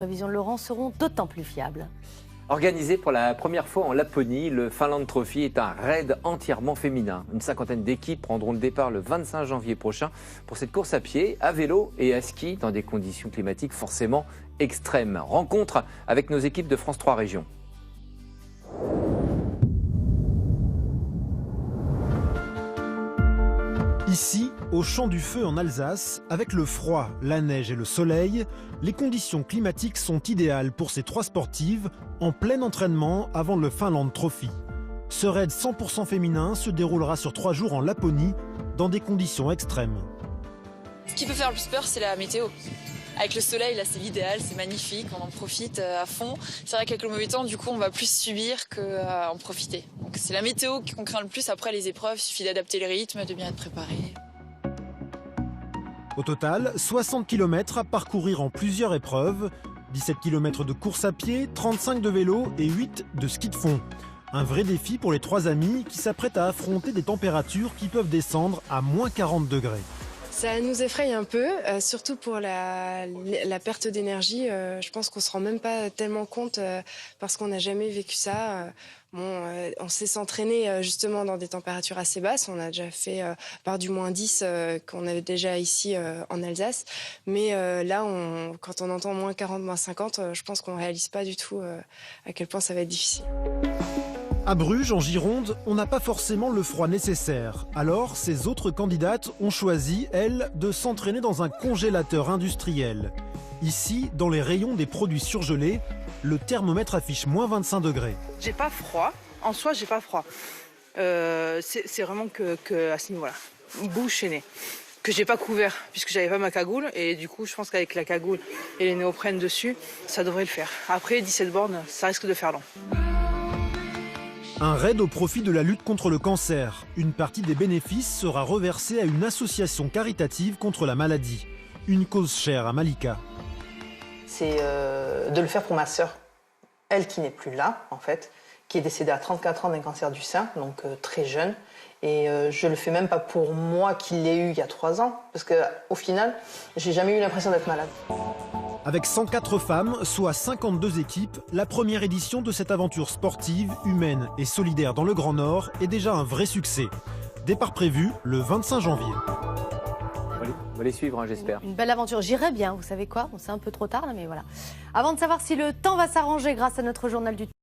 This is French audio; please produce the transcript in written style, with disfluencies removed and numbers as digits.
Les prévisions de Laurent seront d'autant plus fiables. Organisé pour la première fois en Laponie, le Finland Trophy est un raid entièrement féminin. Une cinquantaine d'équipes prendront le départ le 25 janvier prochain pour cette course à pied, à vélo et à ski dans des conditions climatiques forcément extrêmes. Rencontre avec nos équipes de France 3 Régions. Ici, au Champ du Feu en Alsace, avec le froid, la neige et le soleil, les conditions climatiques sont idéales pour ces trois sportives en plein entraînement avant le Finland Trophy. Ce raid 100% féminin se déroulera sur 3 jours en Laponie, dans des conditions extrêmes. Ce qui peut faire le plus peur, c'est la météo. Avec le soleil, là, c'est l'idéal, c'est magnifique, on en profite à fond. C'est vrai qu'avec le mauvais temps, du coup, on va plus subir qu'en profiter. Donc c'est la météo qu'on craint le plus. Après, les épreuves, il suffit d'adapter le rythme, de bien être préparé. Au total, 60 km à parcourir en plusieurs épreuves, 17 km de course à pied, 35 de vélo et 8 de ski de fond. Un vrai défi pour les trois amies qui s'apprêtent à affronter des températures qui peuvent descendre à moins 40 degrés. Ça nous effraie un peu, surtout pour la perte d'énergie. Je pense qu'on se rend même pas tellement compte parce qu'on n'a jamais vécu ça. On sait s'entraîner justement dans des températures assez basses. On a déjà fait par du moins 10 qu'on avait déjà ici en Alsace. Mais là, quand on entend moins 40, moins 50, je pense qu'on réalise pas du tout à quel point ça va être difficile. À Bruges, en Gironde, on n'a pas forcément le froid nécessaire. Alors, ces autres candidates ont choisi, elles, de s'entraîner dans un congélateur industriel. Ici, dans les rayons des produits surgelés, le thermomètre affiche moins 25 degrés. J'ai pas froid. En soi, j'ai pas froid. C'est vraiment que à ce niveau-là. Bouche et nez. Que j'ai pas couvert, puisque j'avais pas ma cagoule. Et du coup, je pense qu'avec la cagoule et les néoprènes dessus, ça devrait le faire. Après, 17 bornes, ça risque de faire long. Un raid au profit de la lutte contre le cancer. Une partie des bénéfices sera reversée à une association caritative contre la maladie. Une cause chère à Malika. C'est de le faire pour ma sœur, elle qui n'est plus là en fait, qui est décédée à 34 ans d'un cancer du sein, donc très jeune. Et je le fais même pas pour moi qui l'ai eu il y a 3 ans, parce qu'au final, j'ai jamais eu l'impression d'être malade. Avec 104 femmes, soit 52 équipes, la première édition de cette aventure sportive, humaine et solidaire dans le Grand Nord est déjà un vrai succès. Départ prévu le 25 janvier. On va les suivre, hein, j'espère. Une belle aventure. J'irai bien, vous savez quoi? Bon, c'est un peu trop tard, là, mais voilà. Avant de savoir si le temps va s'arranger grâce à notre journal du